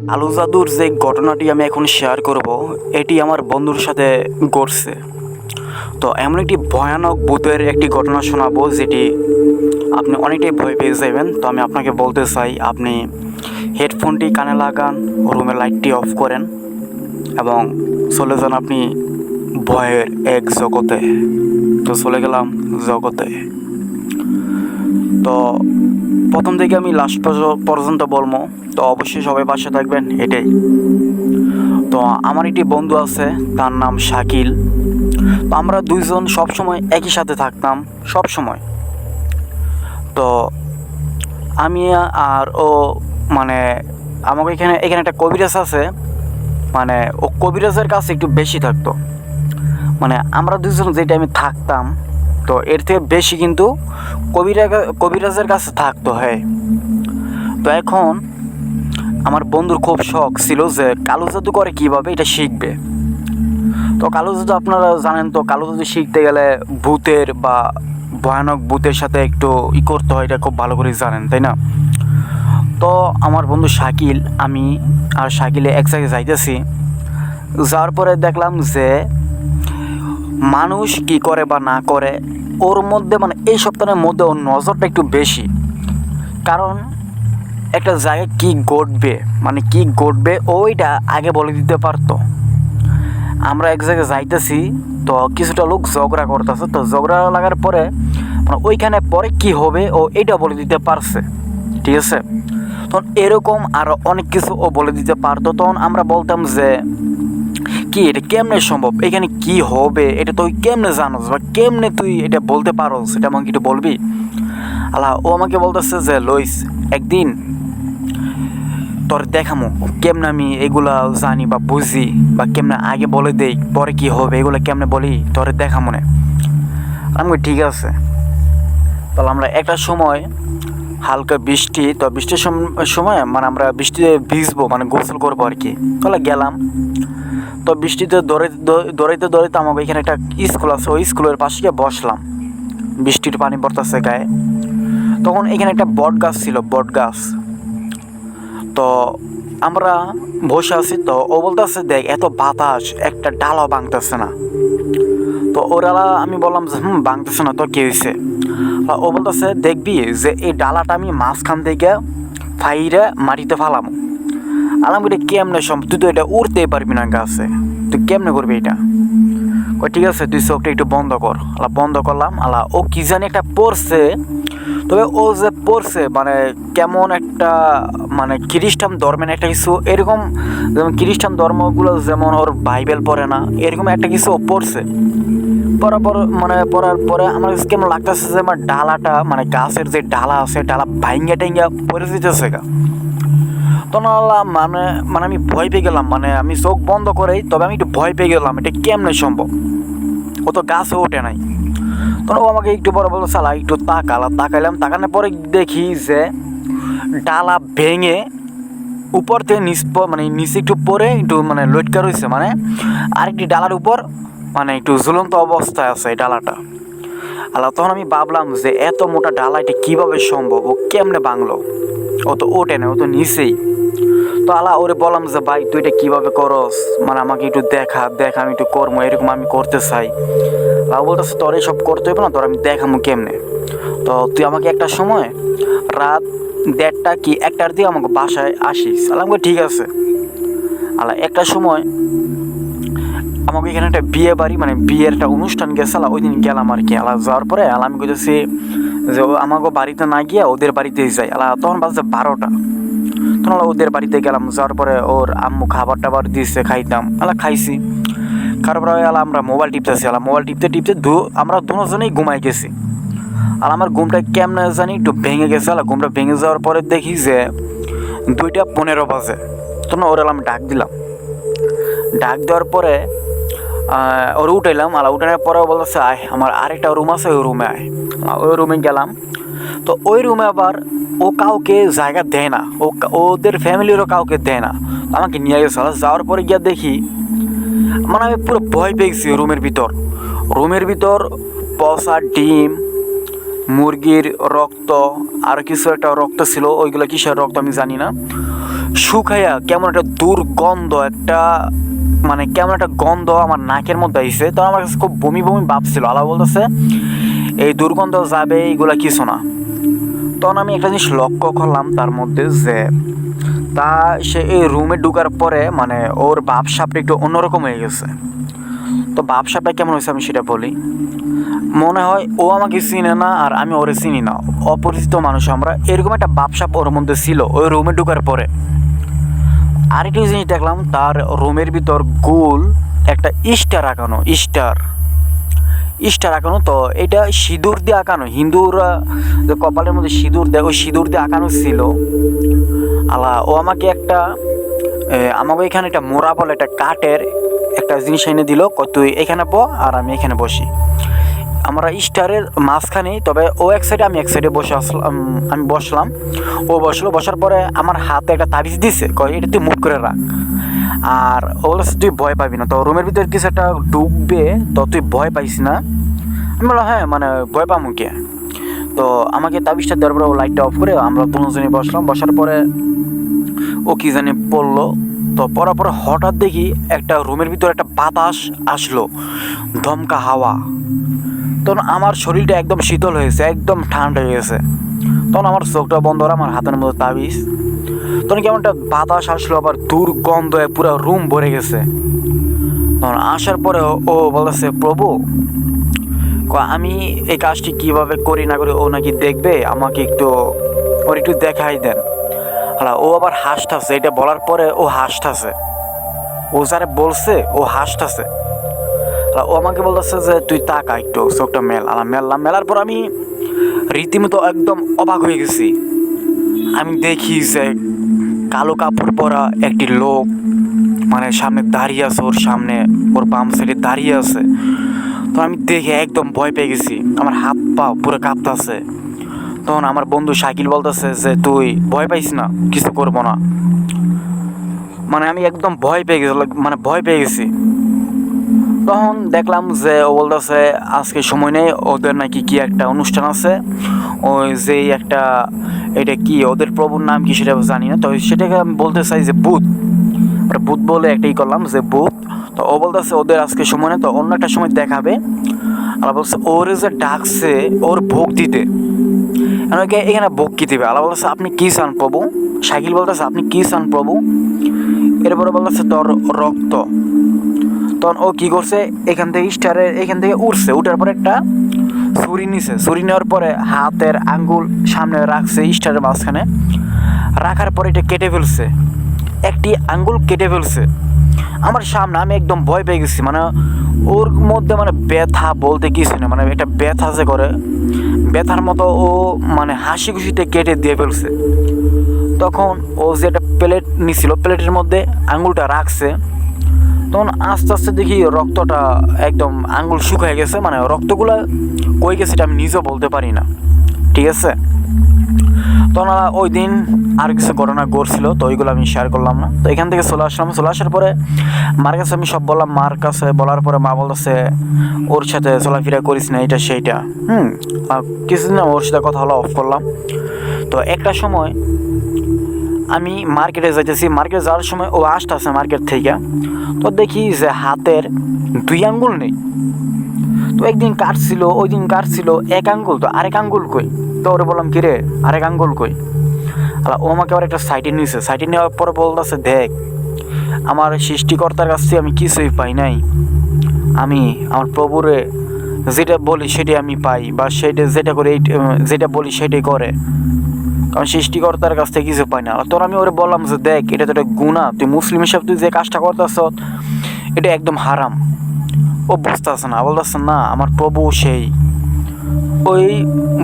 আলু জাদুর যে ঘটনাটি আমি এখন শেয়ার করব, এটি আমার বন্ধুর সাথে ঘটছে। তো এমন একটি ভয়ানক ভূতের একটি ঘটনা শোনাবো, যেটি আপনি অনেকটাই ভয় পেয়ে যাবেন। তো আমি আপনাকে বলতে চাই, আপনি হেডফোনটি কানে লাগান, রুমের লাইটটি অফ করেন এবং চলে যান আপনি ভয়ের এক জগতে। তো চলে গেলাম জগতে। তো প্রথম থেকে আমি লাস্ট পর্যন্ত বলবো, তো অবশ্যই সবাই পাশে থাকবেন, এটাই। তো আমার একটি বন্ধু আছে, তার নাম শাকিল। তো আমরা দুইজন সবসময় একই সাথে থাকতাম, সব সময়। তো আমি আর ও, মানে আমাকে এখানে একটা কবিরাজ আছে, মানে ও কবিরাজের কাছে একটু বেশি থাকতো। মানে আমরা দুজন যে টাইমে থাকতাম, তো এর থেকে বেশি কিন্তু কবিরাজের কাছে থাকতো। হ্যাঁ, তো এখন আমার বন্ধুর খুব শখ ছিল যে কালো জাদু করে কীভাবে এটা শিখবে। তো কালো জাদু আপনারা জানেন, তো কালো জাদু শিখতে গেলে ভূতের বা ভয়ানক ভূতের সাথে একটু করতে হয়, এটা খুব ভালো করে জানেন, তাই না? তো আমার বন্ধু শাকিল, আমি আর শাকিলে এক জায়গায় যাইতেছি। যাওয়ার পরে দেখলাম যে মানুষ কি করে বা না করে, ওর মধ্যে মানে এই সপ্তাহের মধ্যে ওর নজরটা একটু বেশি। কারণ একটা জায়গায় কী ঘটবে, মানে কী ঘটবে ওইটা আগে বলে দিতে পারতো। আমরা এক জায়গায় যাইতেছি, তো কিছুটা লোক ঝগড়া করতেছে। তো ঝগড়া লাগার পরে মানে ওইখানে পরে কি হবে ও এটা বলে দিতে পারছে, ঠিক আছে? তখন এরকম আরও অনেক কিছু ও বলে দিতে পারতো। তখন আমরা বলতাম যে কি এটা কেমনে সম্ভব, এখানে কি হবে এটা তুই কেমনে জানোস, বা কেমনে তুই এটা বলতে পারোস, সেটা আমাকে একটু বলবি। আল্লাহ, ও আমাকে বলতেছে যে লইস, একদিন তোর দেখামো কেমনে আমি এগুলা জানি বা বুঝি, বা কেমনে আগে বলে দেই পরে কি হবে, এগুলো কেমনে বলি তোর দেখামো না। আমি ঠিক আছে। তাহলে আমরা একটা সময় হালকা বৃষ্টি, তো বৃষ্টির সময় মানে আমরা বৃষ্টিতে ভিজবো, মানে গোসল করবো আর কি। তাহলে গেলাম, তো বৃষ্টিতে দৌড়াইতে দৌড়াইতে আমাকে এখানে একটা স্কুল আছে, ওই স্কুলের পাশে গিয়ে বসলাম। বৃষ্টির পানি পড়তেছে গায়ে। তখন এখানে একটা বট গাছ ছিল, বট গাছ। তো আমরা বসে আছি, তো ও বলতেছে দেখ এত বাতাস, একটা ডালও ভাঙতেছে না। তো ওরা, আমি বললাম যে ভাঙতেছে না, তো কী হয়েছে? ও বলতেছে দেখবি যে এই ডালাটা আমি মাঝখান থেকে ফাইরে মাটিতে ফালাম। আলাম এটা কেমনে সম্ভব, তুই তো এটা উড়তেই পারবি না গাছে, তুই কেমনে করবি এটা? ঠিক আছে, তুই চোখটা একটু বন্ধ কর। বন্ধ করলাম। ও কি জানি একটা পড়ছে, তবে ও যে পড়ছে মানে কেমন একটা, মানে খ্রিস্টান ধর্মের একটা কিছু এরকম, যেমন খ্রিস্টান ধর্মগুলো যেমন ওর বাইবেল পড়ে না, এরকম একটা কিছু ও পড়ছে। পড়ার পরে আমার কাছে কেমন লাগতেছে যে আমার ডালাটা, মানে গাছের যে ডালা আছে, ডালা ভাইঙ্গা টাইঙ্গা পড়ে যেতেছে গা। তখন মানে মানে আমি ভয় পেয়ে গেলাম, মানে আমি চোখ বন্ধ করেই, তবে আমি একটু ভয় পেয়ে গেলাম, এটা কেমনে সম্ভব, ও তো গাছে ওঠে নাই। তখন ও আমাকে একটু পরে বললো সালা একটু তাকাইলাম, তাকানোর পরে দেখি যে ডালা ভেঙে উপর থেকে মানে নিচে একটু পরে একটু মানে লটকা রয়েছে, মানে আরেকটি ডালার উপর মানে একটু ঝুলন্ত অবস্থায় আছে এই ডালাটা। তখন আমি ভাবলাম যে এত মোটা ডালা এটা কীভাবে সম্ভব, ও কেমনে ভাঙলো, ও তো ওঠে না, ও তো নিচেই। তো ওরে বললাম যে ভাই তুই এটা কীভাবে করস, মানে আমাকে একটু দেখা, আমি একটু করবো, এরকম আমি করতে চাই। বলতেছে তোর এইসব করতে হবে না, তোর আমি দেখাবো কেমনে। তো তুই আমাকে একটা সময় রাত 1:30 কি 1টার দিকে আমাকে বাসায় আসিস। আমাকে ঠিক আছে। একটা সময় আমাকে এখানে একটা বিয়ে বাড়ি, মানে বিয়ের একটা অনুষ্ঠান গেছে, ওই দিন গেলাম আর কি। যাওয়ার পরে আমি বলতেছি যে আমাকে বাড়িতে না গিয়ে ওদের বাড়িতেই যাই। তখন বাজছে 12টা। তখন ওদের বাড়িতে গেলাম, যাওয়ার পরে ওর আম্মু খাবার টাবার দিয়েছে, খাইতাম। খাইছি। খাওয়ার পরে আমরা মোবাইল টিপতেছি। মোবাইল টিপতে টিপতে আমরা দুজনেই ঘুমাই গেছি। আমার ঘুমটা কেমনে জানি একটু ভেঙে গেছে। ঘুমটা ভেঙে যাওয়ার পরে দেখি যে 2:15 বাজে। তখন ওর আমি ডাক দিলাম। ডাক দেওয়ার পরে ওর উঠাইলাম। উঠানোর পরে বলতেছে আয়, আমার আরেকটা রুম আছে, ওই রুমে আয়। ওই রুমে গেলাম। তো ওই রুমে আবার ও কাউকে জায়গা দেয় না, ওদের ফ্যামিলিরও কাউকে দেয় না। আমাকে নিয়ে গেছে। যাওয়ার পরে গিয়ে দেখি, মানে আমি পুরো ভয় পেয়ে গেছি। রুমের ভিতর পচা ডিম, মুরগির রক্ত, আর কিছু একটা রক্ত ছিল, ওইগুলো কিসের রক্ত আমি জানি না। শুকাইয়া কেমন একটা দুর্গন্ধ, একটা মানে কেমন একটা গন্ধ আমার নাকের মধ্যে আইছে। তো আমার কাছে খুব বমি বমি ভাব ছিল। আল্লাহ বলতেছে এই দুর্গন্ধ যাবে, এইগুলা কিছু না। তখন আমি একটা জিনিস লক্ষ্য করলাম তার মধ্যে, যে তা সে এই রুমে ঢুকার পরে মানে ওর ভাবসাবটা একটু অন্যরকম হয়ে গেছে। তো ভাবসাবটা কেমন হয়েছে আমি সেটা বলি। মনে হয় ও আমাকে চিনে না আর আমি ওরে চিনি না, অপরিচিত মানুষ আমরা, এরকম একটা ভাবসাব ওর মধ্যে ছিল ওই রুমে ঢুকার পরে। আরেকটি জিনিস দেখলাম, তার রুমের ভিতর গোল একটা স্টার আঁকানো, স্টার আঁকানো। তো এটা সিঁদুর দিয়ে আঁকানো, হিন্দুরা যে কপালের মধ্যে সিঁদুর দেয়, ওই সিঁদুর দিয়ে আঁকানো ছিল। আলা ও আমাকে একটা আমাকে এখানে একটা মোড়া বলে একটা কাঠের একটা জিনিস এনে দিল, তুই এখানে আর আমি এখানে বসি। আমরা স্টারের মাঝখানে, তবে ও এক সাইডে আমি এক সাইডে বসে আসলাম, আমি বসলাম, ও বসলো। বসার পরে আমার হাতে একটা তাবিজ দিছে, কয় এটা তুই মুখ করে রাখ। আর ও বলছে তুই ভয় পাবি না, তো রুমের ভিতরে কিছু একটা ঢুকবে, তো তুই ভয় পাইস না। আমি বললাম হ্যাঁ, মানে ভয় পাবো কে। তো আমাকে তাবিজটা দেওয়ার পরে ও লাইটটা অফ করে আমরা দুজনে বসলাম। বসার পরে ও কি জানি পড়লো। তো পড়ার পরে হঠাৎ দেখি একটা রুমের ভিতরে একটা বাতাস আসলো, দমকা হাওয়া। তখন আমার শরীরটা একদম শীতল হয়েছে, একদম ঠান্ডা হয়ে গেছে। তখন আমার চোখটা বন্ধ, আমার হাতের মধ্যে তাবিজ। তখন কেমন একটা বাতাস আসলো, আবার দুর্গন্ধে পুরো রুম ভরে গেছে। তখন আসার পরে ও বলতেছে প্রভু, আমি এই কাজটি কিভাবে করি না করি ও নাকি দেখবে, আমাকে ওর একটু দেখাই দেন। হ্যাঁ, ও আবার হাসতেছে, এটা বলার পরে ও হাসতেছে, ও যারে বলছে ও হাসতেছে। ও আমাকে বলতেছে যে তুই তাকা একটু, চোখটা মেললাম। মেলার পর আমি রীতিমতো একদম অবাক হয়ে গেছি। আমি দেখি যে কালো কাপড় পরা একটি লোক মানে সামনে দাঁড়িয়ে আছে, ওর সামনে ওর বাম সাইডে দাঁড়িয়ে আছে। তো আমি দেখে একদম ভয় পেয়ে গেছি, আমার হাত পা পুরো কাঁপতেছে। তখন আমার বন্ধু শাকিল বলতেছে যে তুই ভয় পাইস না, কিছু করবো না। মানে আমি একদম ভয় পেয়ে গেছি। তখন দেখলাম যে ও বলতেছে আজকে সময় নেই, ওদের নাকি কি একটা অনুষ্ঠান আছে, ওই যে একটা এটা কি ওদের প্রভুর নাম কি সেটা জানি না। তো সেটাকে আমি বলতে চাই যে ভূত বলে একটাই করলাম যে ভূত। তো ও বলতেছে ওদের আজকে সময় নেই, তো অন্য একটা সময় দেখাবে। আল্লাহ বলছে ওরে যে ডাকছে ওর ভোগ দিতে, এখানে ভোগ কি দিবে। আল্লাহ বলতেছে আপনি কি চান প্রভু। শাকিল বলতেছে আপনি কি চান প্রভু। এরপরে বলতেছে তোর রক্ত। তখন ও কি করছে, এখান থেকে উঠছে, উঠার পরে একটা ছুরি নিছে। ছুরি নেওয়ার পরে হাতের আঙ্গুল সামনে রাখছে স্টারের মাঝখানে, রাখার পরে এটা কেটে ফেলছে, একটি আঙ্গুল কেটে ফেলছে আমার সামনে। আমি একদম ভয় পেয়ে গেছি, মানে ওর মধ্যে মানে ব্যথা বলতে কিছু না, মানে এটা ব্যথা যে করে ব্যথার মতো ও মানে হাসি খুশিতে কেটে দিয়ে ফেলছে। তখন ও যে একটা প্লেট নিছিল, প্লেটের মধ্যে আঙ্গুলটা রাখছে। তখন আস্তে আস্তে দেখি রক্তটা একদম আঙ্গুল শুকিয়ে গেছে, মানে রক্তগুলো কই গেছে এটা আমি নিজেও বলতে পারি না, ঠিক আছে। তখন ওই দিন আর কিছু ঘটনা ঘটছিল, তো ওইগুলো আমি শেয়ার করলাম না। তো এখান থেকে চলে আসলাম। চলে আসার পরে মার কাছে আমি সব বললাম। মার কাছে বলার পরে মা বলতেছে ওর সাথে চলাফেরা করিস না, এটা সেইটা। কিছুদিন ওর সাথে কথা হলো, অফ করলাম। তো একটা সময় আমি মার্কেটে যাইতেছি, মার্কেটে যাওয়ার সময় ও আসতেছে মার্কেট থেকে। তো দেখি যে হাতের 2 আঙ্গুল নেই। তো একদিন কাটছিল, ওই দিন কাটছিল 1 আঙ্গুল, তো আরেক আঙ্গুল কই। তো ওরে বললাম কিরে আরেক আঙ্গুল কই। ও আমাকে আবার একটা সাইডে নিয়েছে, সাইডে নেওয়ার পরে বলতেছে দেখ আমার সৃষ্টিকর্তার কাছ থেকে আমি কিছুই পাই নাই, আমি আমার প্রভুরে যেটা বলি সেটাই আমি পাই, বা সেটা যেটা করে যেটা বলি সেটাই করে, কারণ সৃষ্টিকর্তার কাছ থেকে কিছু পাই না। তোর আমি ওরে বললাম যে দেখ এটা তো একটা গুনাহ, তুই মুসলিম হিসাবে তুই যে কাজটা করতেছ এটা একদম হারাম। ও বুঝতেছে না, বলতেছে না আমার প্রভু সেই ওই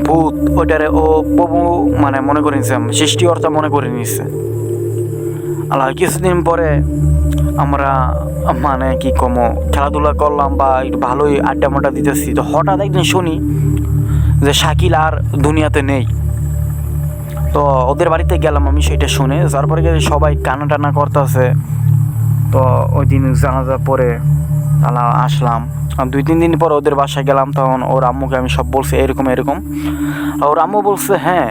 ভূত, ওইটারে ও প্রভু মানে মনে করে নিছে, সৃষ্টিকর্তা মনে করে নিছে। আল্লাহ কিছুদিন পরে আমরা মানে কি কমো খেলাধুলা করলাম বা একটু ভালোই আড্ডা মাড্ডা দিতেছি। তো হঠাৎ একদিন শুনি যে শাকিল আর দুনিয়াতে নেই। তো ওদের বাড়িতে গেলাম আমি, সেটা শুনে তারপরে সবাই কান্না টান্না করতেছে। তো ওই দিন জানাজা পরে তাহলে আসলাম। 2-3 দিন পর ওদের বাসায় গেলাম, তখন ওর আম্মুকে আমি সব বলছি এরকম। ওর আম্মু বলছে হ্যাঁ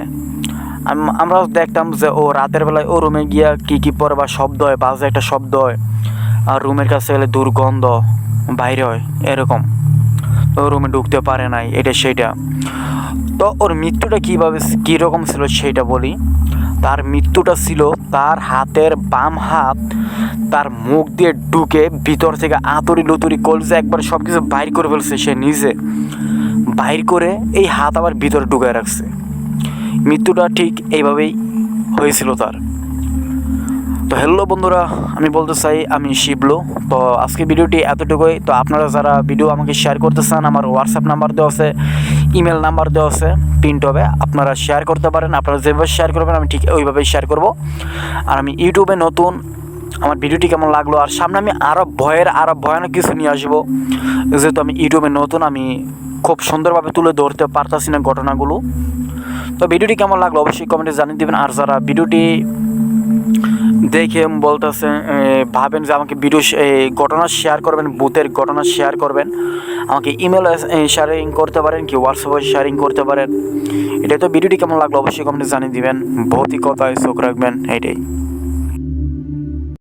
আমরাও দেখতাম যে ও রাতের বেলায় ও রুমে গিয়া কী পরে বা শব্দ হয়, বাজে একটা শব্দ হয়, আর রুমের কাছে গেলে দুর্গন্ধ বাইরে হয় এরকম। তো রুমে ঢুকতে পারে নাই, এটা সেটা। তো ওর মৃত্যুটা কীরকম ছিল সেইটা বলি। তার মৃত্যুটা ছিল তার হাতের বাম হাত তার মুখ দিয়ে ঢুকে ভিতর থেকে আতুরি লুতুরি কলজে একবার সব কিছু বাইর করে ফেলছে, সে নিজে বাইর করে এই হাত আবার ভিতরে ঢুকায় রাখছে। মৃত্যুটা ঠিক এইভাবেই হয়েছিল তার। তো হ্যালো বন্ধুরা, আমি বলতে চাই আমি শিবলু। তো আজকে ভিডিওটি এতটুকুই। তো আপনারা যারা ভিডিও আমাকে শেয়ার করতে চান, আমার হোয়াটসঅ্যাপ নাম্বার দেওয়া আছে, ইমেল নাম্বার দেওয়া আছে, প্রিন্ট হবে, আপনারা শেয়ার করতে পারেন। আপনারা যেভাবে শেয়ার করবেন আমি ঠিক ওইভাবেই শেয়ার করব। আর আমি ইউটিউবে নতুন, আমার ভিডিওটি কেমন লাগলো, আর সামনে আমি আরও ভয়ানক কিছু নিয়ে আসবো। যেহেতু আমি ইউটিউবে নতুন, আমি খুব সুন্দরভাবে তুলে ধরতে পারতাছি না ঘটনাগুলো। তো ভিডিওটি কেমন লাগলো অবশ্যই কমেন্টে জানিয়ে দেবেন। আর যারা ভিডিওটি দেখে বলতেছে ভাবেন যে আমাকে ভিডিও ঘটনা শেয়ার করবেন, ভূতের ঘটনা শেয়ার করবেন, আমাকে ইমেলে শেয়ারিং করতে পারেন, কি হোয়াটসঅ্যাপে শেয়ারিং করতে পারেন। এটাই। তো ভিডিওটি কেমন লাগলো অবশ্যই কমেন্টে জানিয়ে দিবেন। ভৌতিকতায় চোখ রাখবেন, এটাই।